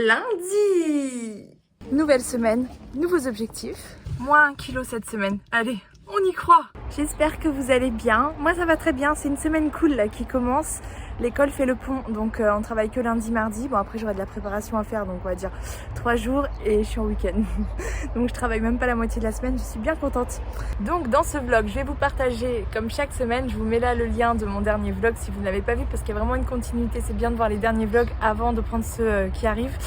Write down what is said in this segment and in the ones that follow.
lundi. Nouvelle semaine, nouveaux objectifs. Moins 1 kilo cette semaine. Allez, on y croit. J'espère que vous allez bien. Moi ça va très bien, c'est une semaine cool là qui commence. L'école fait le pont, donc on travaille que lundi, mardi. Bon après j'aurai de la préparation à faire, donc on va dire 3 jours et je suis en week-end. Donc je travaille même pas la moitié de la semaine, je suis bien contente. Donc dans ce vlog, je vais vous partager, comme chaque semaine, je vous mets là le lien de mon dernier vlog si vous ne l'avez pas vu, parce qu'il y a vraiment une continuité. C'est bien de voir les derniers vlogs avant de prendre ceux qui arrivent.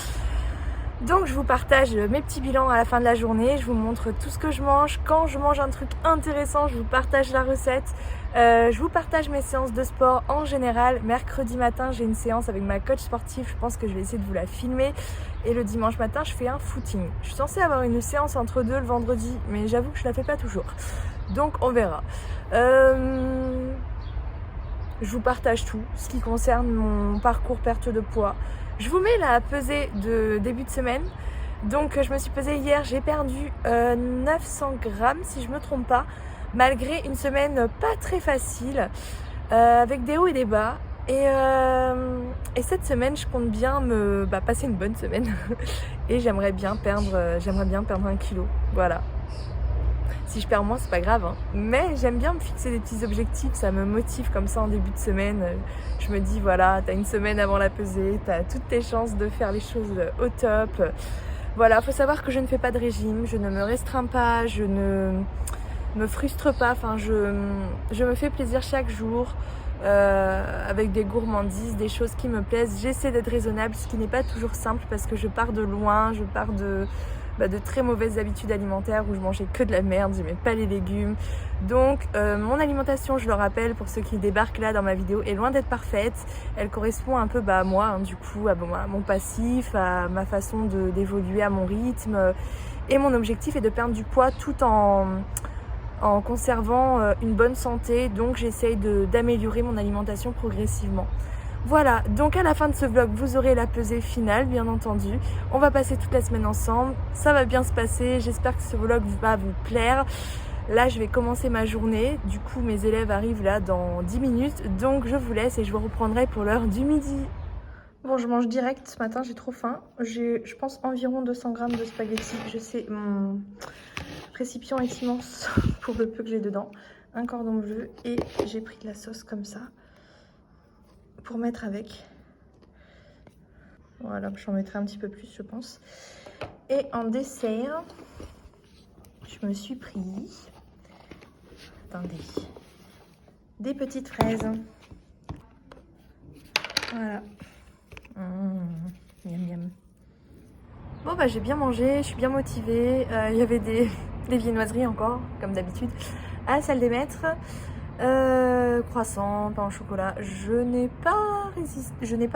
Donc je vous partage mes petits bilans à la fin de la journée, je vous montre tout ce que je mange. Quand je mange un truc intéressant, je vous partage la recette. Je vous partage mes séances de sport en général. Mercredi matin, j'ai une séance avec ma coach sportive, je pense que je vais essayer de vous la filmer. Et le dimanche matin, je fais un footing. Je suis censée avoir une séance entre deux le vendredi, mais j'avoue que je la fais pas toujours. Donc on verra. Je vous partage tout, ce qui concerne mon parcours perte de poids. Je vous mets la pesée de début de semaine. Donc je me suis pesée hier, j'ai perdu 900 grammes si je me trompe pas, malgré une semaine pas très facile, avec des hauts et des bas. Et cette semaine, je compte bien passer une bonne semaine et j'aimerais bien perdre 1 kilo. Voilà. Si je perds moins, c'est pas grave, hein. Mais j'aime bien me fixer des petits objectifs, ça me motive comme ça en début de semaine. Je me dis, voilà, t'as une semaine avant la pesée, t'as toutes tes chances de faire les choses au top. Voilà, faut savoir que je ne fais pas de régime, je ne me restreins pas, je ne me frustre pas, enfin, je me fais plaisir chaque jour. Avec des gourmandises, des choses qui me plaisent. J'essaie d'être raisonnable, ce qui n'est pas toujours simple parce que je pars de loin, je pars de très mauvaises habitudes alimentaires où je mangeais que de la merde, j'aimais pas les légumes. Donc mon alimentation, je le rappelle pour ceux qui débarquent là dans ma vidéo, est loin d'être parfaite. Elle correspond un peu à moi, hein, du coup, à mon passif, à ma façon d'évoluer à mon rythme. Et mon objectif est de perdre du poids tout en conservant une bonne santé. Donc j'essaye d'améliorer mon alimentation progressivement. Voilà, donc à la fin de ce vlog, vous aurez la pesée finale, bien entendu. On va passer toute la semaine ensemble, ça va bien se passer, j'espère que ce vlog va vous plaire. Là, je vais commencer ma journée, du coup mes élèves arrivent là dans 10 minutes, donc je vous laisse et je vous reprendrai pour l'heure du midi. Bon, je mange direct ce matin, j'ai trop faim. J'ai, je pense, environ 200 grammes de spaghettis. Je sais, mon récipient est immense pour le peu que j'ai dedans. Un cordon bleu et j'ai pris de la sauce comme ça pour mettre avec. Voilà, j'en mettrai un petit peu plus, je pense. Et en dessert, je me suis pris, attendez, des petites fraises. Voilà. Miam miam. Bon bah j'ai bien mangé, je suis bien motivée. Il y avait des viennoiseries encore, comme d'habitude, à la salle des maîtres. Croissant, pain au chocolat. Je n'ai pas résisté, je n'ai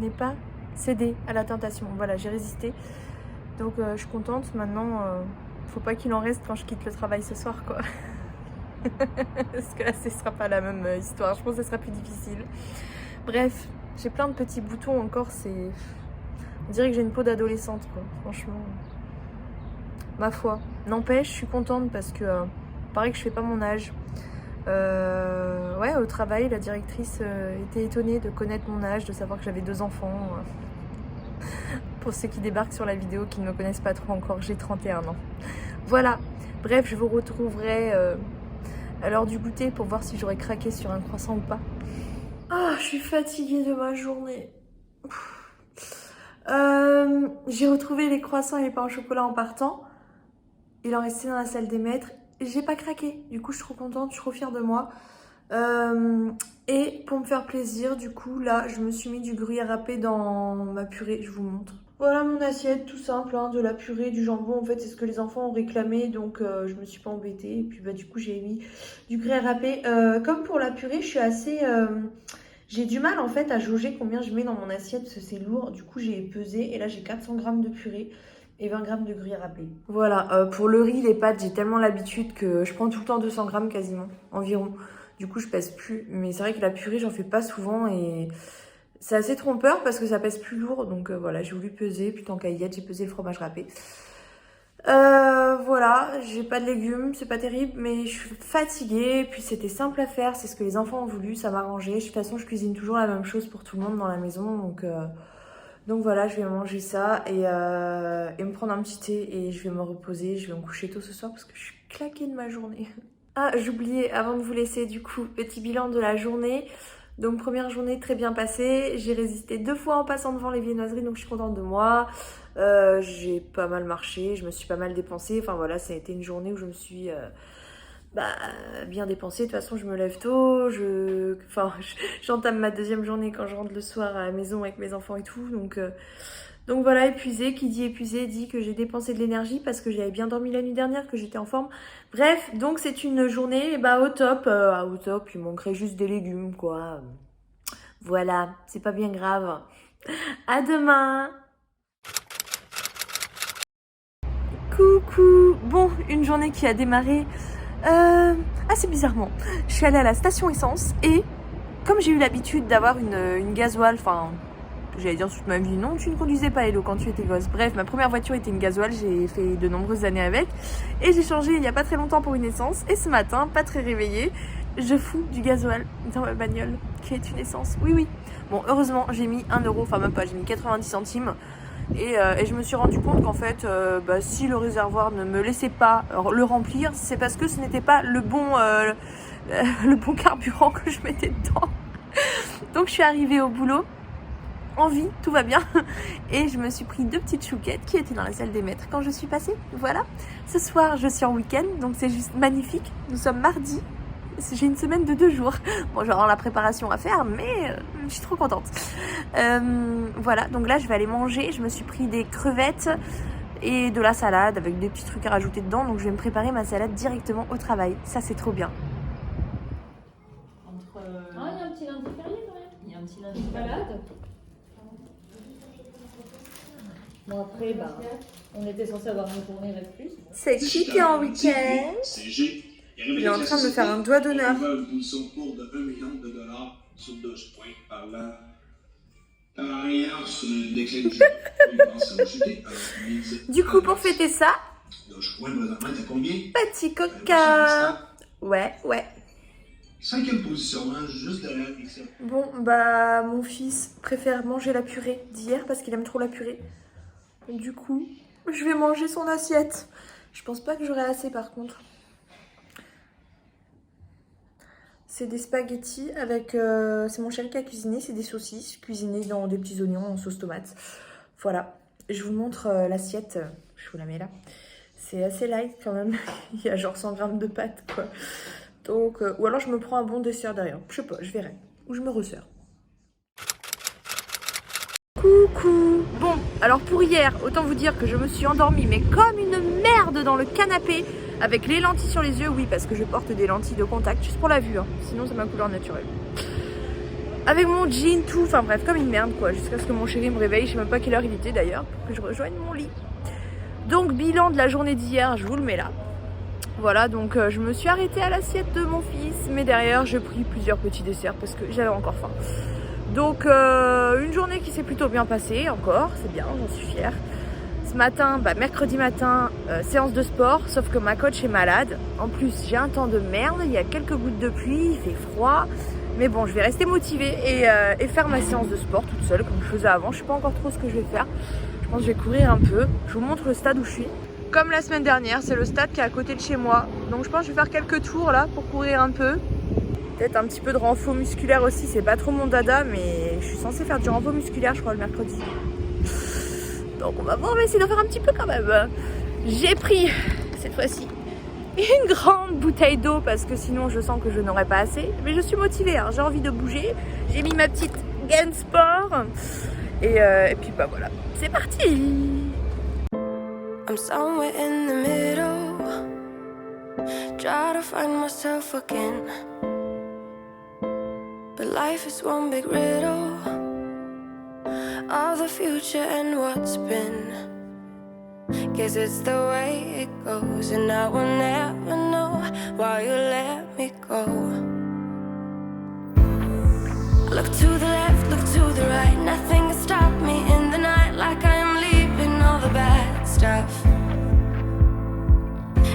pas cédé à la tentation. Voilà, j'ai résisté. Donc je suis contente. Maintenant, faut pas qu'il en reste quand je quitte le travail ce soir, quoi. Parce que là, ce sera pas la même histoire. Je pense que ce sera plus difficile. Bref, j'ai plein de petits boutons encore. On dirait que j'ai une peau d'adolescente, quoi. Franchement, ma foi. N'empêche, je suis contente parce que pareil que je fais pas mon âge. Ouais, au travail, la directrice était étonnée de connaître mon âge, de savoir que j'avais 2 enfants. Pour ceux qui débarquent sur la vidéo, qui ne me connaissent pas trop encore, j'ai 31 ans. Voilà, bref, je vous retrouverai à l'heure du goûter pour voir si j'aurais craqué sur un croissant ou pas. Ah, je suis fatiguée de ma journée. J'ai retrouvé les croissants et les pains au chocolat en partant. Il en restait dans la salle des maîtres. J'ai pas craqué, du coup je suis trop contente, je suis trop fière de moi. Et pour me faire plaisir, du coup là je me suis mis du gruyère râpé dans ma purée, je vous montre. Voilà mon assiette, tout simple, hein, de la purée, du jambon, en fait c'est ce que les enfants ont réclamé, donc je me suis pas embêtée. Et puis bah du coup j'ai mis du gruyère râpé. Comme pour la purée, je suis assez... j'ai du mal en fait à jauger combien je mets dans mon assiette parce que c'est lourd. Du coup j'ai pesé et là j'ai 400 grammes de purée et 20 grammes de gruyère râpé. Voilà, pour le riz, les pâtes, j'ai tellement l'habitude que je prends tout le temps 200 grammes quasiment, environ. Du coup, je pèse plus. Mais c'est vrai que la purée, j'en fais pas souvent et c'est assez trompeur parce que ça pèse plus lourd. Donc voilà, j'ai voulu peser. Puis tant qu'à y être, j'ai pesé le fromage râpé. Voilà, j'ai pas de légumes, c'est pas terrible, mais je suis fatiguée. Puis c'était simple à faire, c'est ce que les enfants ont voulu, ça m'a arrangé. De toute façon, je cuisine toujours la même chose pour tout le monde dans la maison. Donc voilà, je vais manger ça et me prendre un petit thé et je vais me reposer. Je vais me coucher tôt ce soir parce que je suis claquée de ma journée. Ah, j'oubliais avant de vous laisser du coup, petit bilan de la journée. Donc première journée très bien passée. J'ai résisté 2 fois en passant devant les viennoiseries, donc je suis contente de moi. J'ai pas mal marché, je me suis pas mal dépensée. Enfin voilà, ça a été une journée où je me suis bien dépensée. De toute façon, je me lève tôt. J'entame ma 2e journée quand je rentre le soir à la maison avec mes enfants et tout. Donc voilà, épuisée. Qui dit épuisée dit que j'ai dépensé de l'énergie parce que j'avais bien dormi la nuit dernière, que j'étais en forme. Bref, donc c'est une journée au top. Au top, il manquerait juste des légumes, quoi. Voilà, c'est pas bien grave. À demain! Coucou! Bon, une journée qui a démarré assez bizarrement. Je suis allée à la station essence et comme j'ai eu l'habitude d'avoir une gasoil, enfin, j'allais dire toute ma vie, non, tu ne conduisais pas Hello quand tu étais gosse. Bref, ma première voiture était une gasoil, j'ai fait de nombreuses années avec et j'ai changé il n'y a pas très longtemps pour une essence et ce matin, pas très réveillée, je fous du gasoil dans ma bagnole qui est une essence. Oui, oui. Bon, heureusement, j'ai mis 1 euro, enfin même pas, j'ai mis 90 centimes. Et je me suis rendu compte qu'en fait, si le réservoir ne me laissait pas le remplir, c'est parce que ce n'était pas le bon carburant que je mettais dedans. Donc je suis arrivée au boulot, en vie, tout va bien. Et je me suis pris 2 petites chouquettes qui étaient dans la salle des maîtres quand je suis passée. Voilà. Ce soir, je suis en week-end, donc c'est juste magnifique. Nous sommes mardi. J'ai une semaine de 2 jours. Bon, j'aurai la préparation à faire, mais je suis trop contente. Voilà, donc là, je vais aller manger. Je me suis pris des crevettes et de la salade avec des petits trucs à rajouter dedans. Donc, je vais me préparer ma salade directement au travail. Ça, c'est trop bien. Il y a un petit lundi férié quand même. Il y a un petit lundi malade. Bon, après, on était censé avoir une journée avec plus. C'est qui est en week-end? Il est en train de me faire un doigt d'honneur. Du coup, pour fêter ça, petit coca. Ouais. 5e position, juste derrière Pixel. Bon, mon fils préfère manger la purée d'hier parce qu'il aime trop la purée. Du coup, je vais manger son assiette. Je pense pas que j'aurai assez par contre. C'est des spaghettis avec... c'est mon chéri qui a cuisiné, c'est des saucisses cuisinées dans des petits oignons en sauce tomate. Voilà, je vous montre l'assiette, je vous la mets là. C'est assez light quand même, il y a genre 100 grammes de pâtes quoi. Donc, ou alors je me prends un bon dessert derrière, je sais pas, je verrai. Ou je me resserre. Coucou. Bon, alors pour hier, autant vous dire que je me suis endormie, mais comme une merde dans le canapé, avec les lentilles sur les yeux, oui, parce que je porte des lentilles de contact, juste pour la vue, hein. Sinon c'est ma couleur naturelle. Avec mon jean, tout, enfin bref, comme une merde quoi, jusqu'à ce que mon chéri me réveille, je sais même pas quelle heure il était d'ailleurs, pour que je rejoigne mon lit. Donc bilan de la journée d'hier, je vous le mets là. Voilà, donc je me suis arrêtée à l'assiette de mon fils, mais derrière j'ai pris plusieurs petits desserts parce que j'avais encore faim. Donc une journée qui s'est plutôt bien passée encore, c'est bien, j'en suis fière. Ce matin, mercredi matin, séance de sport, sauf que ma coach est malade. En plus, j'ai un temps de merde, il y a quelques gouttes de pluie, il fait froid. Mais bon, je vais rester motivée et faire ma séance de sport toute seule, comme je faisais avant. Je sais pas encore trop ce que je vais faire. Je pense que je vais courir un peu. Je vous montre le stade où je suis. Comme la semaine dernière, c'est le stade qui est à côté de chez moi. Donc je pense que je vais faire quelques tours là pour courir un peu. Peut-être un petit peu de renfort musculaire aussi, c'est pas trop mon dada, mais je suis censée faire du renfort musculaire, je crois, le mercredi. Donc on va voir, on va essayer d'en faire un petit peu quand même. J'ai pris, cette fois-ci, une grande bouteille d'eau parce que sinon je sens que je n'aurai pas assez. Mais je suis motivée, hein, j'ai envie de bouger. J'ai mis ma petite gaine sport. Et puis voilà, c'est parti. I'm somewhere in the middle, try to find myself again. But life is one big riddle of the future and what's been. Guess it's the way it goes, and I will never know why you let me go. Look to the left, look to the right, nothing can stop me in the night, like I am leaving all the bad stuff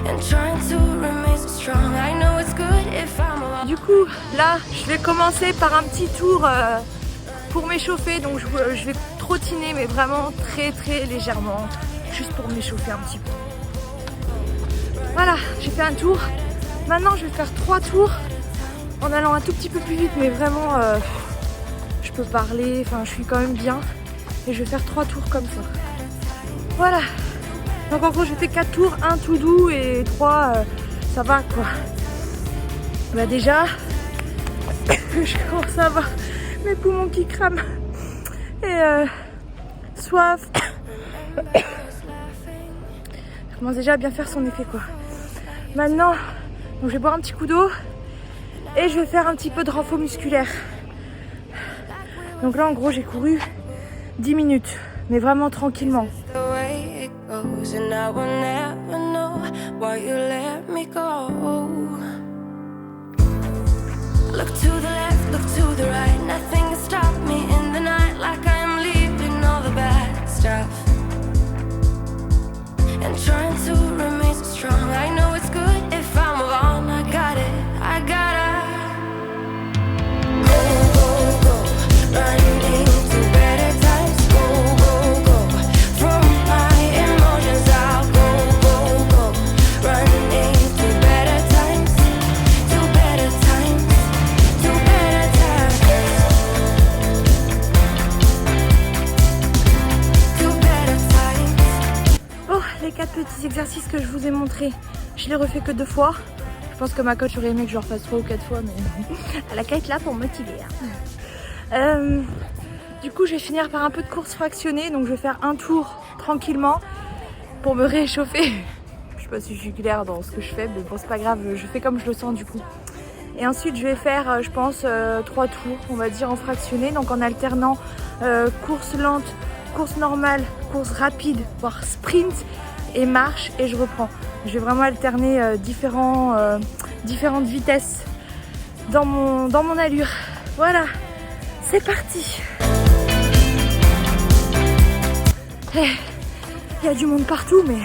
and trying to remain so strong. I know it's good if I'm alone. Du coup, là, je vais commencer par un petit tour pour m'échauffer. Donc je vais trottiner, mais vraiment très très légèrement, juste pour m'échauffer un petit peu. Voilà, j'ai fait un tour. Maintenant, je vais faire 3 tours en allant un tout petit peu plus vite, mais vraiment, je peux parler, enfin, je suis quand même bien. Et je vais faire 3 tours comme ça. Voilà. Donc en gros, j'ai fait 4 tours, 1 tout doux et 3, ça va quoi. Bah déjà, je commence à avoir mes poumons qui crament. Et soif. Je commence déjà à bien faire son effet quoi. Maintenant, donc je vais boire un petit coup d'eau et je vais faire un petit peu de renfort musculaire. Donc là en gros j'ai couru 10 minutes, mais vraiment tranquillement. Look to the left, look to the right. Nothing can stop me in the night, like I'm leaving all the bad stuff and trying to remain so strong. I know it's good if I move on. I got it, I gotta go, running to better times. Go, from my emotions. I'll go, running to better times, to better times. Oh, les 4 petits exercices que je vous ai montrés, je les refais que 2 fois. Je pense que ma coach aurait aimé que je le refasse 3 ou 4 fois, mais elle a qu'à être là pour me motiver. Du coup, je vais finir par un peu de course fractionnée, donc je vais faire un tour tranquillement pour me réchauffer. Je sais pas si je suis claire dans ce que je fais, mais bon, c'est pas grave, je fais comme je le sens du coup. Et ensuite, je vais faire, je pense, 3 tours, on va dire, en fractionné, donc en alternant course lente, course normale, course rapide, voire sprint et marche, et je reprends. Je vais vraiment alterner différentes vitesses dans mon allure. Voilà, c'est parti. Il y a du monde partout, mais...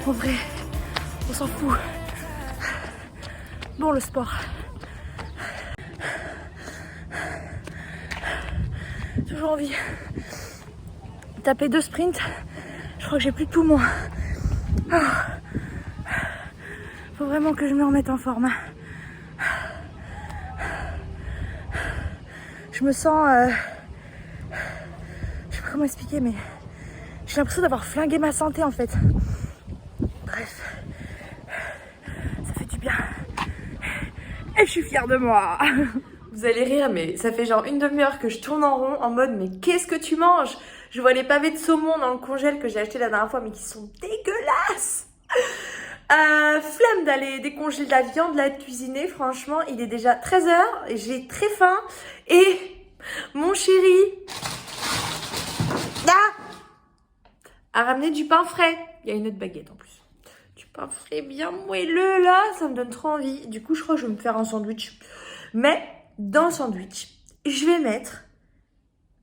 en vrai, on s'en fout. Bon, le sport. Toujours envie. Taper 2 sprints. Je crois que j'ai plus de poumons. Faut vraiment que je me remette en forme. Je me sens... je sais pas comment expliquer, mais j'ai l'impression d'avoir flingué ma santé en fait. Bref, ça fait du bien. Et je suis fière de moi. Vous allez rire, mais ça fait genre une demi-heure que je tourne en rond en mode mais qu'est-ce que tu manges? Je vois les pavés de saumon dans le congèle que j'ai acheté la dernière fois mais qui sont dégueulasses. Flemme d'aller décongeler de la viande, la cuisiner. Franchement, il est déjà 13h et j'ai très faim. Et mon chéri a ramené du pain frais. Il y a une autre baguette en plus. Du pain frais bien moelleux là, ça me donne trop envie. Du coup, je crois que je vais me faire un sandwich. Mais dans le sandwich, je vais mettre...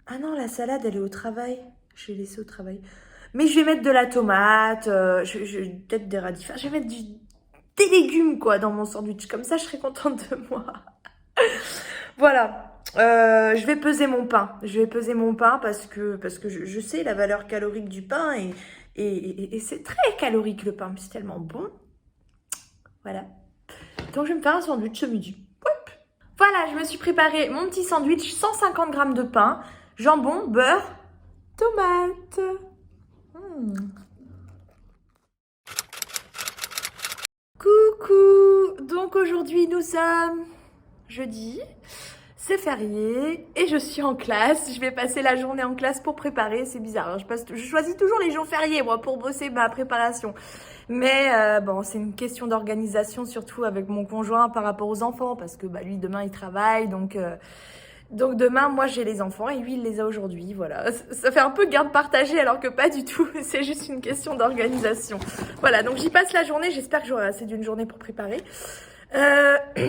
Ah non, la salade, elle est au travail. Je vais laisser au travail. Mais je vais mettre de la tomate, peut-être des radis. Enfin, je vais mettre des légumes quoi dans mon sandwich. Comme ça, je serai contente de moi. Voilà. Je vais peser mon pain. Je vais peser mon pain parce que je sais la valeur calorique du pain et c'est très calorique le pain. Mais c'est tellement bon. Voilà. Donc, je vais me faire un sandwich ce midi. Hop. Voilà, je me suis préparé mon petit sandwich. 150 g de pain, jambon, beurre, tomate. Coucou. Donc aujourd'hui nous sommes jeudi, c'est férié et je suis en classe. Je vais passer la journée en classe pour préparer, c'est bizarre, hein. Je choisis toujours les jours fériés moi pour bosser ma préparation. Mais bon, c'est une question d'organisation surtout avec mon conjoint par rapport aux enfants parce que lui demain il travaille donc demain, moi, j'ai les enfants et lui, il les a aujourd'hui. Voilà, ça fait un peu garde partagée alors que pas du tout. C'est juste une question d'organisation. Voilà, donc j'y passe la journée. J'espère que j'aurai assez d'une journée pour préparer.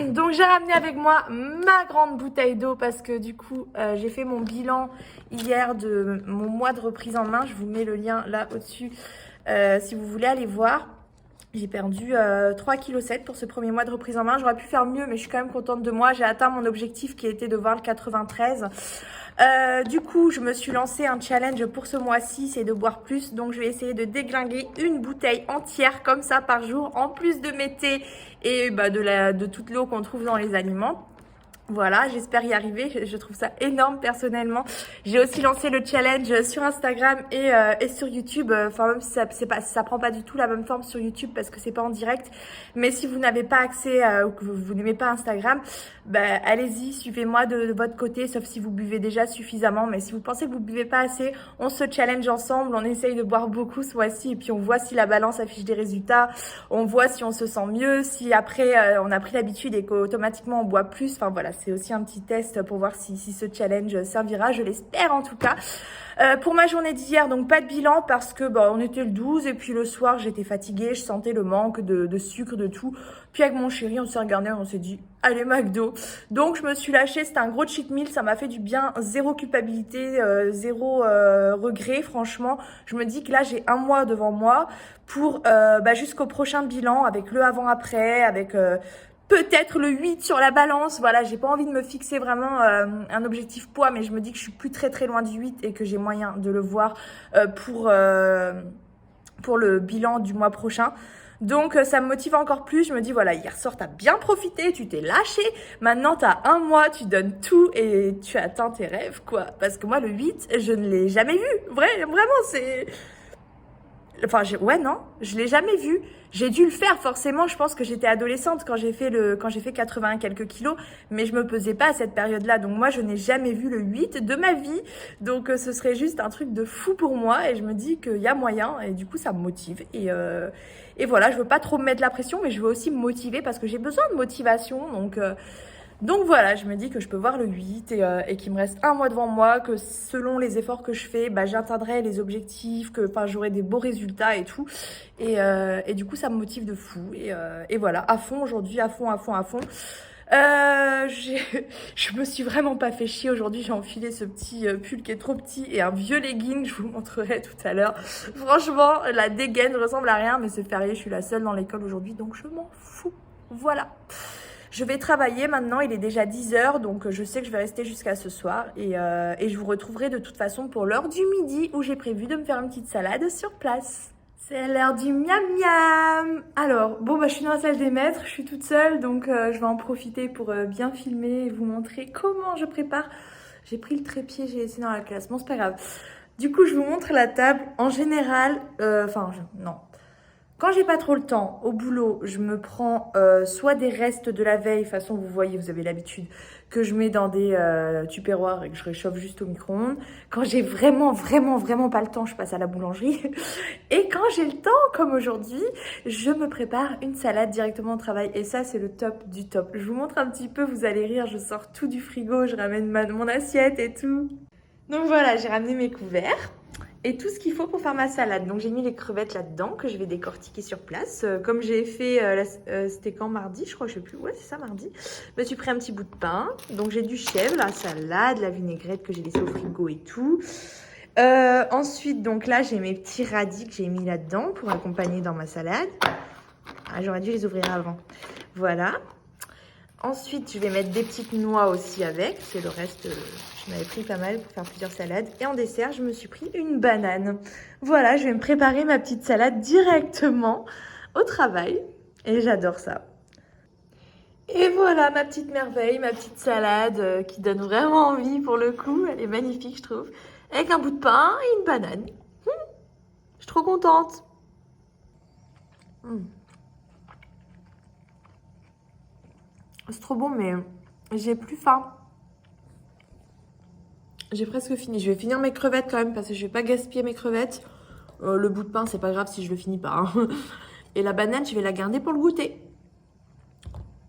Donc j'ai ramené avec moi ma grande bouteille d'eau parce que du coup, j'ai fait mon bilan hier de mon mois de reprise en main. Je vous mets le lien là au-dessus si vous voulez aller voir. J'ai perdu 3,7 kg pour ce premier mois de reprise en main. J'aurais pu faire mieux, mais je suis quand même contente de moi. J'ai atteint mon objectif qui était de voir le 93. Du coup, je me suis lancé un challenge pour ce mois-ci, c'est de boire plus. Donc, je vais essayer de déglinguer une bouteille entière comme ça par jour, en plus de mes thés et de toute l'eau qu'on trouve dans les aliments. Voilà, j'espère y arriver, je trouve ça énorme personnellement. J'ai aussi lancé le challenge sur Instagram et sur YouTube. Enfin, même si ça prend pas du tout la même forme sur YouTube parce que c'est pas en direct. Mais si vous n'avez pas accès ou que vous n'aimez pas Instagram, allez-y, suivez-moi de votre côté, sauf si vous buvez déjà suffisamment. Mais si vous pensez que vous buvez pas assez, on se challenge ensemble, on essaye de boire beaucoup ce mois-ci et puis on voit si la balance affiche des résultats, on voit si on se sent mieux, si après on a pris l'habitude et qu'automatiquement on boit plus. Enfin voilà, c'est aussi un petit test pour voir si ce challenge servira, je l'espère en tout cas. Pour ma journée d'hier, donc pas de bilan parce que on était le 12 et puis le soir j'étais fatiguée, je sentais le manque de sucre, de tout. Puis avec mon chéri, on s'est regardé, on s'est dit allez McDo. Donc je me suis lâchée, c'était un gros cheat meal, ça m'a fait du bien, zéro culpabilité, zéro regret. Franchement, je me dis que là j'ai un mois devant moi pour jusqu'au prochain bilan avec le avant-après, avec peut-être le 8 sur la balance. Voilà, j'ai pas envie de me fixer vraiment un objectif poids, mais je me dis que je suis plus très loin du 8 et que j'ai moyen de le voir pour le bilan du mois prochain. Donc ça me motive encore plus, je me dis voilà, hier soir t'as bien profité, tu t'es lâché, maintenant t'as un mois, tu donnes tout et tu atteins tes rêves quoi. Parce que moi le 8, je ne l'ai jamais vu, vraiment c'est... Enfin, je l'ai jamais vu. J'ai dû le faire forcément. Je pense que j'étais adolescente quand j'ai fait 80 quelques kilos, mais je me pesais pas à cette période-là. Donc moi, je n'ai jamais vu le 8 de ma vie. Donc ce serait juste un truc de fou pour moi. Et je me dis qu'il y a moyen. Et du coup, ça me motive. Et voilà, je veux pas trop me mettre la pression, mais je veux aussi me motiver parce que j'ai besoin de motivation. Donc voilà, je me dis que je peux voir le 8 et qu'il me reste un mois devant moi, que selon les efforts que je fais, j'atteindrai les objectifs, que j'aurai des beaux résultats et tout. Et du coup, ça me motive de fou. Et voilà, à fond aujourd'hui, à fond. Je me suis vraiment pas fait chier aujourd'hui. J'ai enfilé ce petit pull qui est trop petit et un vieux legging, je vous le montrerai tout à l'heure. Franchement, la dégaine ressemble à rien, mais c'est férié, je suis la seule dans l'école aujourd'hui, donc je m'en fous. Voilà. Je vais travailler maintenant, il est déjà 10h, donc je sais que je vais rester jusqu'à ce soir. Et je vous retrouverai de toute façon pour l'heure du midi où j'ai prévu de me faire une petite salade sur place. C'est l'heure du miam miam. Alors, je suis dans la salle des maîtres, je suis toute seule, donc je vais en profiter pour bien filmer et vous montrer comment je prépare. J'ai pris le trépied, j'ai laissé dans la classe, bon c'est pas grave. Du coup, je vous montre la table. En général, non. Quand j'ai pas trop le temps, au boulot, je me prends soit des restes de la veille, de toute façon vous voyez, vous avez l'habitude, que je mets dans des tupperwares et que je réchauffe juste au micro-ondes. Quand j'ai vraiment pas le temps, je passe à la boulangerie. Et quand j'ai le temps, comme aujourd'hui, je me prépare une salade directement au travail. Et ça, c'est le top du top. Je vous montre un petit peu, vous allez rire, je sors tout du frigo, je ramène mon assiette et tout. Donc voilà, j'ai ramené mes couverts. Et tout ce qu'il faut pour faire ma salade. Donc j'ai mis les crevettes là-dedans que je vais décortiquer sur place. Comme j'ai fait, c'était quand, mardi je crois, je sais plus. Ouais, c'est ça, mardi. Je me suis pris un petit bout de pain. Donc j'ai du chèvre, la salade, la vinaigrette que j'ai laissée au frigo et tout. Ensuite, donc là, j'ai mes petits radis que j'ai mis là-dedans pour accompagner dans ma salade. Ah, j'aurais dû les ouvrir avant. Voilà. Ensuite, je vais mettre des petites noix aussi avec. C'est le reste, je m'avais pris pas mal pour faire plusieurs salades. Et en dessert, je me suis pris une banane. Voilà, je vais me préparer ma petite salade directement au travail. Et j'adore ça. Et voilà ma petite merveille, ma petite salade qui donne vraiment envie pour le coup. Elle est magnifique, je trouve. Avec un bout de pain et une banane. Je suis trop contente. C'est trop bon, mais j'ai plus faim. J'ai presque fini. Je vais finir mes crevettes quand même parce que je vais pas gaspiller mes crevettes. Le bout de pain, c'est pas grave si je le finis pas. Hein. Et la banane, je vais la garder pour le goûter.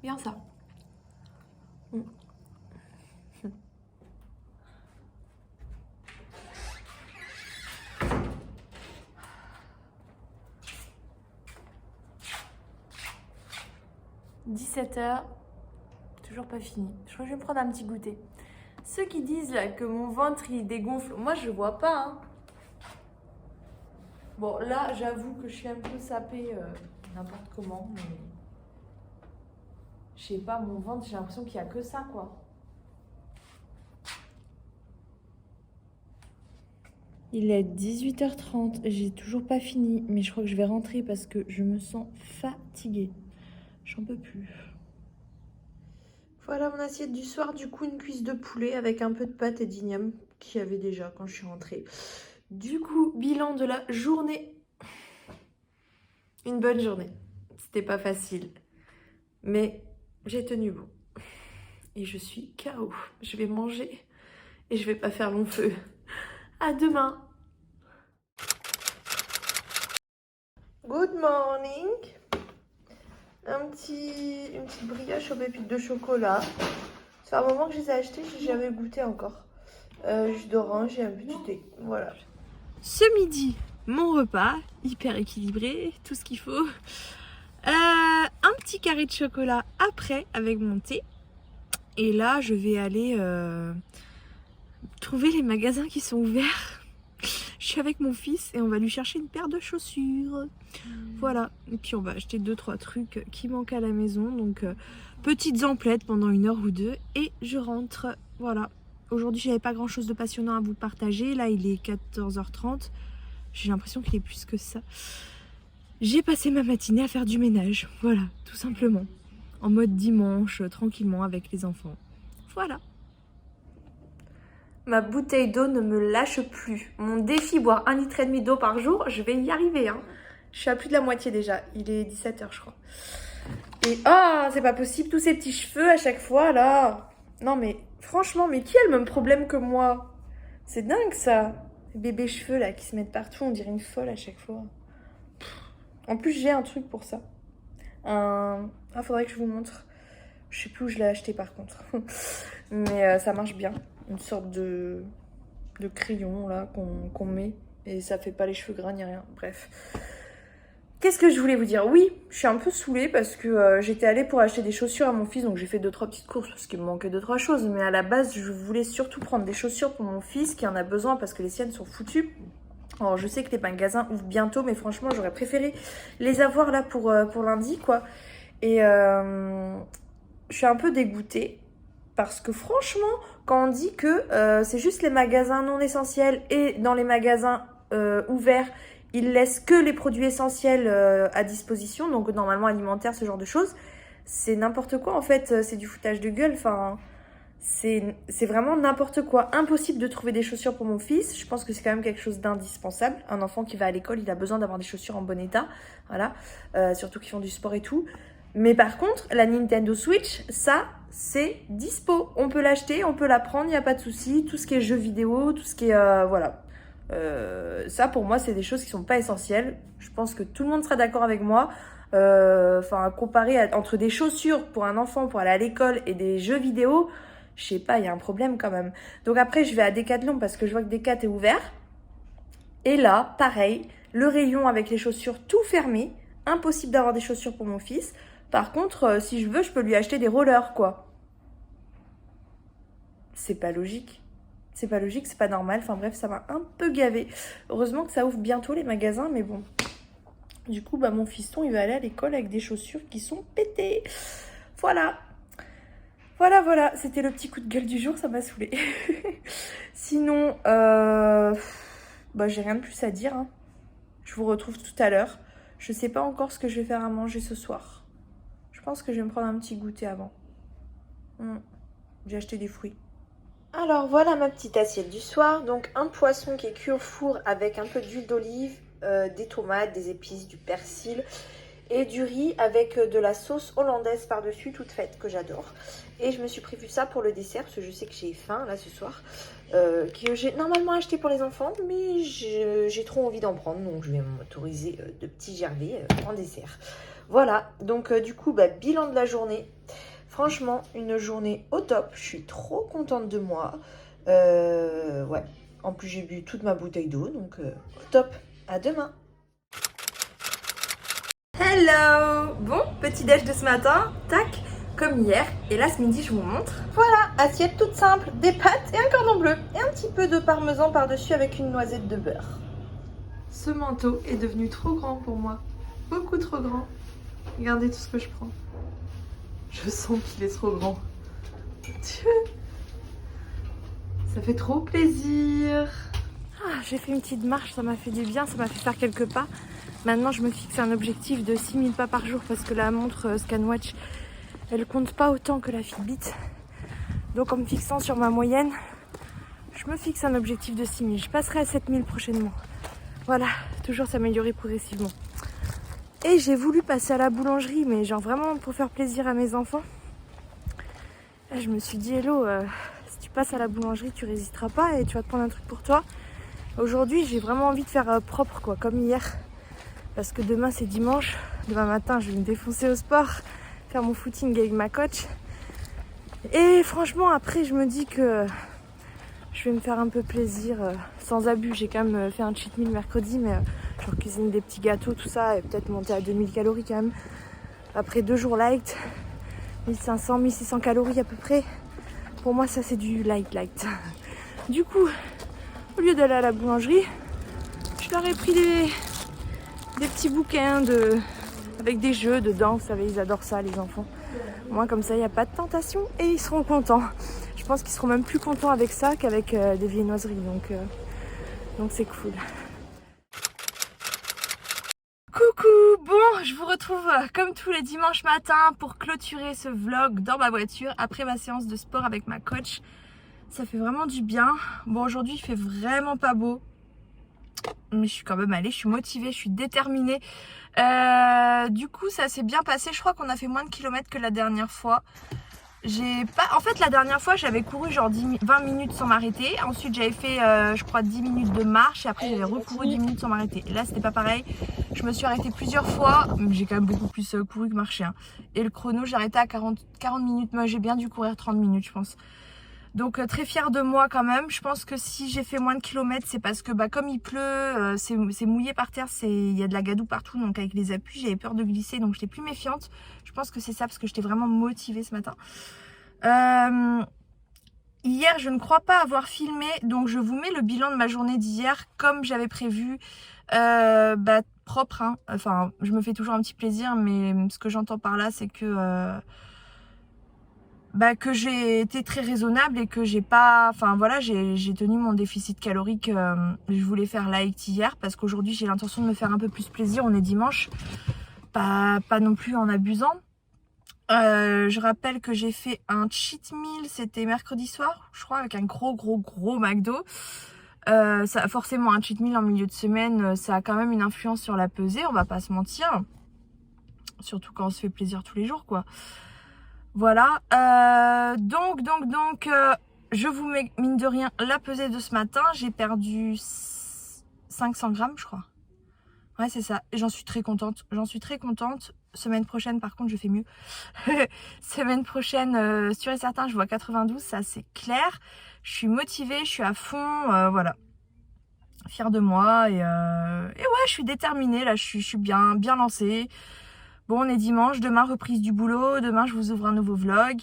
Bien ça. 17h. Toujours pas fini. Je crois que je vais me prendre un petit goûter. Ceux qui disent là que mon ventre il dégonfle, moi je vois pas. Hein. Bon là j'avoue que je suis un peu sapée n'importe comment, mais je sais pas, mon ventre, j'ai l'impression qu'il y a que ça, quoi. Il est 18h30, j'ai toujours pas fini, mais je crois que je vais rentrer parce que je me sens fatiguée. J'en peux plus. Voilà mon assiette du soir, du coup une cuisse de poulet avec un peu de pâte et d'igname qu'il y avait déjà quand je suis rentrée. Du coup, bilan de la journée. Une bonne journée. C'était pas facile, mais j'ai tenu bon. Et je suis KO. Je vais manger et je vais pas faire long feu. À demain. Good morning. Une petite brioche aux pépites de chocolat. C'est un moment que je les ai achetées, j'ai jamais goûté encore. Jus d'orange et un petit thé. Voilà. Ce midi, mon repas, hyper équilibré, tout ce qu'il faut. Un petit carré de chocolat après avec mon thé. Et là, je vais aller trouver les magasins qui sont ouverts. Je suis avec mon fils et on va lui chercher une paire de chaussures. Voilà. Et puis on va acheter 2-3 trucs qui manquent à la maison. Donc petites emplettes pendant 1 heure ou 2 et je rentre. Voilà. Aujourd'hui, j'avais pas grand chose de passionnant à vous partager. Là, il est 14h30. J'ai l'impression qu'il est plus que ça. J'ai passé ma matinée à faire du ménage. Voilà, tout simplement. En mode dimanche, tranquillement avec les enfants. Voilà. Ma bouteille d'eau ne me lâche plus. Mon défi, boire 1,5 litre d'eau par jour, je vais y arriver. Hein. Je suis à plus de la moitié déjà. Il est 17h, je crois. Et c'est pas possible, tous ces petits cheveux à chaque fois, là. Non, mais franchement, mais qui a le même problème que moi? C'est dingue, ça. Les bébés cheveux, là, qui se mettent partout, on dirait une folle à chaque fois. En plus, j'ai un truc pour ça. Faudrait que je vous montre. Je sais plus où je l'ai acheté, par contre. Mais ça marche bien. Une sorte de crayon, là, qu'on met. Et ça fait pas les cheveux gras ni rien. Bref. Qu'est-ce que je voulais vous dire? Oui, je suis un peu saoulée parce que j'étais allée pour acheter des chaussures à mon fils. Donc j'ai fait 2-3 petites courses parce qu'il me manquait 2-3 choses. Mais à la base, je voulais surtout prendre des chaussures pour mon fils qui en a besoin parce que les siennes sont foutues. Alors je sais que les magasins ouvrent bientôt, mais franchement j'aurais préféré les avoir là pour lundi, quoi. Et je suis un peu dégoûtée parce que franchement, quand on dit que c'est juste les magasins non essentiels et dans les magasins ouverts, ils laissent que les produits essentiels à disposition, donc normalement alimentaires, ce genre de choses, c'est n'importe quoi en fait, c'est du foutage de gueule, enfin... C'est vraiment n'importe quoi. Impossible de trouver des chaussures pour mon fils. Je pense que c'est quand même quelque chose d'indispensable. Un enfant qui va à l'école, il a besoin d'avoir des chaussures en bon état. Voilà. Surtout qui font du sport et tout. Mais par contre, la Nintendo Switch, ça, c'est dispo. On peut l'acheter, on peut la prendre, il n'y a pas de souci. Tout ce qui est jeux vidéo, tout ce qui est... voilà. Ça, pour moi, c'est des choses qui sont pas essentielles. Je pense que tout le monde sera d'accord avec moi. Comparer entre des chaussures pour un enfant pour aller à l'école et des jeux vidéo... Je sais pas, il y a un problème quand même. Donc après, je vais à Decathlon parce que je vois que Decat est ouvert. Et là, pareil, le rayon avec les chaussures tout fermé. Impossible d'avoir des chaussures pour mon fils. Par contre, si je veux, je peux lui acheter des rollers, quoi. C'est pas logique. C'est pas logique, c'est pas normal. Enfin bref, ça m'a un peu gavé. Heureusement que ça ouvre bientôt les magasins, mais bon. Du coup, mon fiston, il va aller à l'école avec des chaussures qui sont pétées. Voilà. Voilà, c'était le petit coup de gueule du jour, ça m'a saoulée. Sinon, j'ai rien de plus à dire. Hein. Je vous retrouve tout à l'heure. Je sais pas encore ce que je vais faire à manger ce soir. Je pense que je vais me prendre un petit goûter avant. J'ai acheté des fruits. Alors voilà ma petite assiette du soir. Donc un poisson qui est cuit au four avec un peu d'huile d'olive, des tomates, des épices, du persil... et du riz avec de la sauce hollandaise par-dessus, toute faite, que j'adore. Et je me suis prévu ça pour le dessert, parce que je sais que j'ai faim, là, ce soir. Que j'ai normalement acheté pour les enfants, mais j'ai trop envie d'en prendre. Donc, je vais m'autoriser de petits gerbés en dessert. Voilà, donc du coup, bilan de la journée. Franchement, une journée au top. Je suis trop contente de moi. Ouais, en plus, j'ai bu toute ma bouteille d'eau, donc au top. À demain. Hello! Bon, petit déj de ce matin, tac, comme hier. Et là, ce midi, je vous montre. Voilà, assiette toute simple, des pâtes et un cordon bleu. Et un petit peu de parmesan par-dessus avec une noisette de beurre. Ce manteau est devenu trop grand pour moi. beaucoup trop grand. Regardez tout ce que je prends. Je sens qu'il est trop grand. Dieu. Ça fait trop plaisir. Ah, j'ai fait une petite marche, ça m'a fait du bien, ça m'a fait faire quelques pas. Maintenant, je me fixe un objectif de 6000 pas par jour parce que la montre Scanwatch, elle compte pas autant que la Fitbit. Donc en me fixant sur ma moyenne, je me fixe un objectif de 6000. Je passerai à 7000 prochainement. Voilà, toujours s'améliorer progressivement. Et j'ai voulu passer à la boulangerie, mais genre vraiment pour faire plaisir à mes enfants. Là, je me suis dit, hello, si tu passes à la boulangerie, tu résisteras pas et tu vas te prendre un truc pour toi. Aujourd'hui, j'ai vraiment envie de faire propre, quoi, comme hier. Parce que demain, c'est dimanche. Demain matin, je vais me défoncer au sport, faire mon footing avec ma coach. Et franchement, après, je me dis que je vais me faire un peu plaisir, sans abus. J'ai quand même fait un cheat meal mercredi, mais genre cuisiner des petits gâteaux, tout ça, et peut-être monter à 2000 calories quand même. Après 2 jours light, 1500, 1600 calories à peu près. Pour moi, ça, c'est du light. Du coup, au lieu d'aller à la boulangerie, je leur ai pris des petits bouquins avec des jeux dedans. Vous savez, ils adorent ça, les enfants. Moi, comme ça, il n'y a pas de tentation et ils seront contents. Je pense qu'ils seront même plus contents avec ça qu'avec des viennoiseries. Donc c'est cool. Coucou, bon, je vous retrouve comme tous les dimanches matins pour clôturer ce vlog dans ma voiture après ma séance de sport avec ma coach. Ça fait vraiment du bien. Bon, aujourd'hui, il fait vraiment pas beau. Mais je suis quand même allée, je suis motivée, je suis déterminée. Du coup, ça s'est bien passé. Je crois qu'on a fait moins de kilomètres que la dernière fois. En fait, la dernière fois, j'avais couru genre 20 minutes sans m'arrêter. Ensuite, j'avais fait, je crois, 10 minutes de marche. Et après, j'avais recouru 10 minutes sans m'arrêter. Et là, c'était pas pareil. Je me suis arrêtée plusieurs fois. J'ai quand même beaucoup plus couru que marché. Hein. Et le chrono, j'ai arrêté à 40 minutes. Moi, j'ai bien dû courir 30 minutes, je pense. Donc très fière de moi quand même. Je pense que si j'ai fait moins de kilomètres, c'est parce que comme il pleut, c'est mouillé par terre, il y a de la gadoue partout. Donc avec les appuis, j'avais peur de glisser, donc j'étais plus méfiante. Je pense que c'est ça parce que j'étais vraiment motivée ce matin. Hier, je ne crois pas avoir filmé, donc je vous mets le bilan de ma journée d'hier comme j'avais prévu. Propre, hein. Enfin, je me fais toujours un petit plaisir, mais ce que j'entends par là, c'est que j'ai été très raisonnable et que j'ai pas, enfin voilà, j'ai tenu mon déficit calorique. Je voulais faire light hier parce qu'aujourd'hui j'ai l'intention de me faire un peu plus plaisir. On est dimanche, pas non plus en abusant. Je rappelle que j'ai fait un cheat meal, c'était mercredi soir, je crois, avec un gros McDo. Ça, forcément, un cheat meal en milieu de semaine, ça a quand même une influence sur la pesée, on va pas se mentir. Surtout quand on se fait plaisir tous les jours, quoi. Voilà, donc, je vous mets, mine de rien, la pesée de ce matin. J'ai perdu 500 grammes, je crois. Ouais, c'est ça. J'en suis très contente. Semaine prochaine, par contre, je fais mieux. Semaine prochaine, sûr et certain, je vois 92, ça c'est clair. Je suis motivée, je suis à fond, voilà. Fière de moi et ouais, je suis déterminée, là, je suis bien lancée. Bon, on est dimanche, demain reprise du boulot, demain je vous ouvre un nouveau vlog.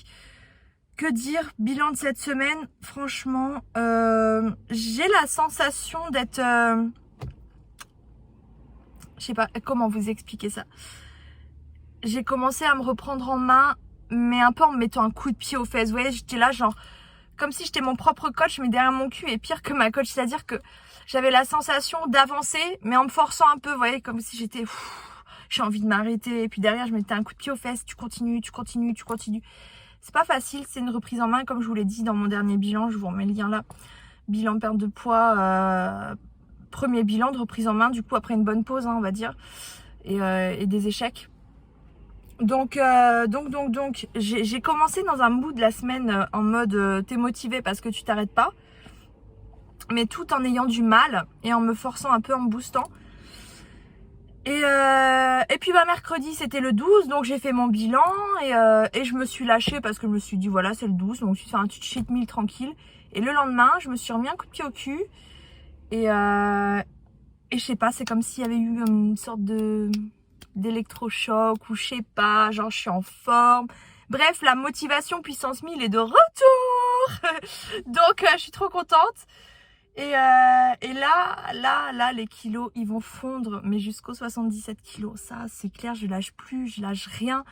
Que dire, bilan de cette semaine, franchement, j'ai la sensation d'être... je sais pas comment vous expliquer ça. J'ai commencé à me reprendre en main, mais un peu en me mettant un coup de pied aux fesses. Vous voyez, j'étais là genre, comme si j'étais mon propre coach, mais derrière mon cul, et pire que ma coach, c'est-à-dire que j'avais la sensation d'avancer, mais en me forçant un peu, vous voyez, comme si j'étais... j'ai envie de m'arrêter, et puis derrière je mettais un coup de pied aux fesses, tu continues. C'est pas facile, c'est une reprise en main, comme je vous l'ai dit dans mon dernier bilan, je vous remets le lien là. Bilan perte de poids, premier bilan de reprise en main, du coup après une bonne pause, hein, on va dire, et des échecs. Donc j'ai commencé dans un mood la semaine en mode t'es motivé parce que tu t'arrêtes pas, mais tout en ayant du mal et en me forçant un peu, en me boostant. Et puis mercredi c'était le 12, donc j'ai fait mon bilan et je me suis lâchée parce que je me suis dit voilà, c'est le 12, donc je suis fait un petit cheat meal tranquille. Et le lendemain je me suis remis un coup de pied au cul et je sais pas, c'est comme s'il y avait eu une sorte d'électrochoc ou je sais pas, genre je suis en forme. Bref, la motivation puissance 1000 est de retour. Donc je suis trop contente. Et là, les kilos, ils vont fondre, mais jusqu'aux 77 kilos. Ça, c'est clair, je lâche plus, je lâche rien.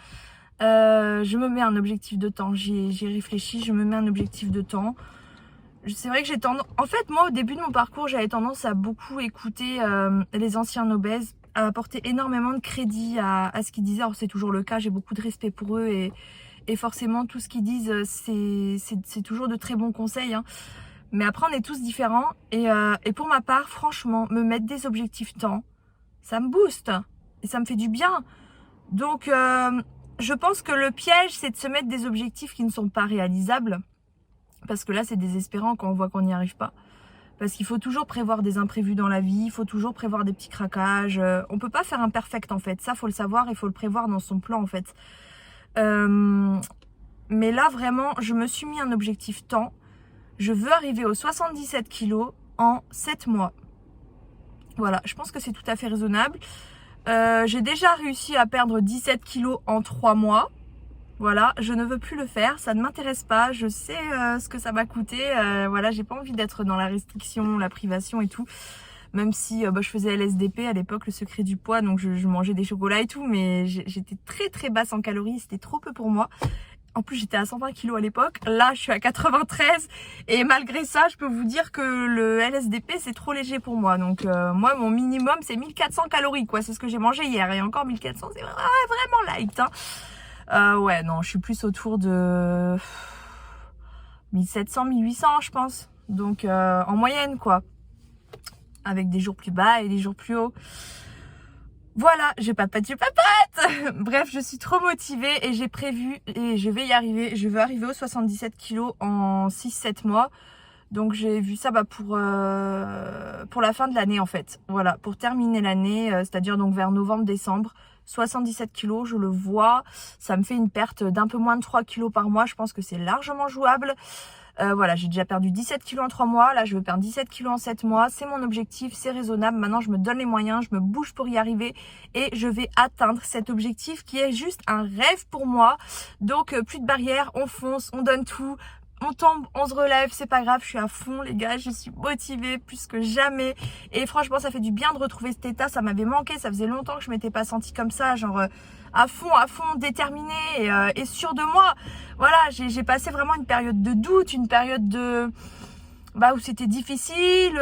Je me mets un objectif de temps. J'ai réfléchi, je me mets un objectif de temps. C'est vrai que j'ai tendance... En fait, moi, au début de mon parcours, j'avais tendance à beaucoup écouter les anciens obèses, à apporter énormément de crédit à ce qu'ils disaient. Alors, c'est toujours le cas, j'ai beaucoup de respect pour eux et forcément, tout ce qu'ils disent, c'est toujours de très bons conseils, hein. Mais après, on est tous différents. Et pour ma part, franchement, me mettre des objectifs temps, ça me booste. Et ça me fait du bien. Donc, je pense que le piège, c'est de se mettre des objectifs qui ne sont pas réalisables. Parce que là, c'est désespérant quand on voit qu'on n'y arrive pas. Parce qu'il faut toujours prévoir des imprévus dans la vie. Il faut toujours prévoir des petits craquages. On peut pas faire un perfect, en fait. Ça, faut le savoir. Il faut le prévoir dans son plan, en fait. Mais là, vraiment, je me suis mis un objectif temps. Je veux arriver aux 77 kilos en 7 mois. Voilà, je pense que c'est tout à fait raisonnable. J'ai déjà réussi à perdre 17 kilos en 3 mois. Voilà, je ne veux plus le faire, ça ne m'intéresse pas. Je sais ce que ça m'a coûté. Voilà, j'ai pas envie d'être dans la restriction, la privation et tout. Même si je faisais LSDP à l'époque, le secret du poids, donc je mangeais des chocolats et tout. Mais j'étais très très basse en calories, c'était trop peu pour moi. En plus, j'étais à 120 kilos à l'époque. Là, je suis à 93. Et malgré ça, je peux vous dire que le LSDP, c'est trop léger pour moi. Donc, moi, mon minimum, c'est 1400 calories, quoi. C'est ce que j'ai mangé hier. Et encore 1400, c'est vraiment light, hein. Ouais, non, je suis plus autour de 1700, 1800, je pense. Donc, en moyenne, quoi. Avec des jours plus bas et des jours plus hauts. Voilà, je papote. Bref, je suis trop motivée et j'ai prévu et je vais y arriver. Je veux arriver aux 77 kilos en 6-7 mois. Donc j'ai vu ça pour la fin de l'année en fait. Voilà, pour terminer l'année, c'est-à-dire donc vers novembre-décembre. 77 kilos, je le vois. Ça me fait une perte d'un peu moins de 3 kilos par mois. Je pense que c'est largement jouable. Voilà, j'ai déjà perdu 17 kilos en 3 mois. Là, je veux perdre 17 kilos en 7 mois. C'est mon objectif, c'est raisonnable. Maintenant, je me donne les moyens, je me bouge pour y arriver. Et je vais atteindre cet objectif qui est juste un rêve pour moi. Donc, plus de barrières, on fonce, on donne tout. On tombe, on se relève, c'est pas grave, je suis à fond les gars, je suis motivée plus que jamais et franchement ça fait du bien de retrouver cet état, ça m'avait manqué, ça faisait longtemps que je m'étais pas sentie comme ça, genre à fond, déterminée et sûre de moi. Voilà, j'ai passé vraiment une période de doute, une période de... où c'était difficile,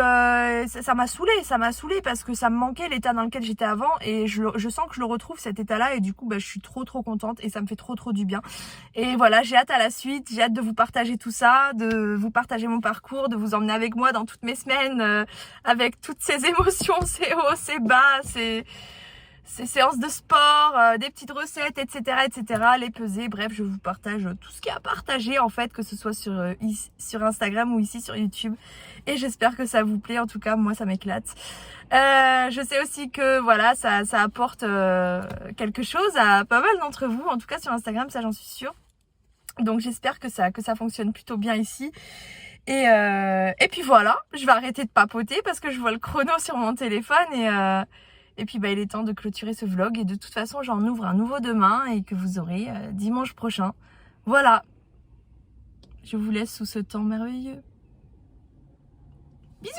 ça m'a saoulée parce que ça me manquait l'état dans lequel j'étais avant et je sens que je le retrouve cet état-là et du coup je suis trop contente et ça me fait trop du bien. Et voilà, j'ai hâte à la suite, j'ai hâte de vous partager tout ça, de vous partager mon parcours, de vous emmener avec moi dans toutes mes semaines avec toutes ces émotions, ces hauts, ces bas, ces séances de sport, des petites recettes, etc., les pesées, bref, je vous partage tout ce qu'il y a à partager en fait, que ce soit sur Instagram ou ici sur YouTube. Et j'espère que ça vous plaît, en tout cas, moi ça m'éclate. Je sais aussi que voilà, ça apporte quelque chose à pas mal d'entre vous, en tout cas sur Instagram, ça j'en suis sûre. Donc j'espère que ça fonctionne plutôt bien ici. Et puis voilà, je vais arrêter de papoter parce que je vois le chrono sur mon téléphone et puis il est temps de clôturer ce vlog et de toute façon j'en ouvre un nouveau demain et que vous aurez dimanche prochain. Voilà, je vous laisse sous ce temps merveilleux. Bisous.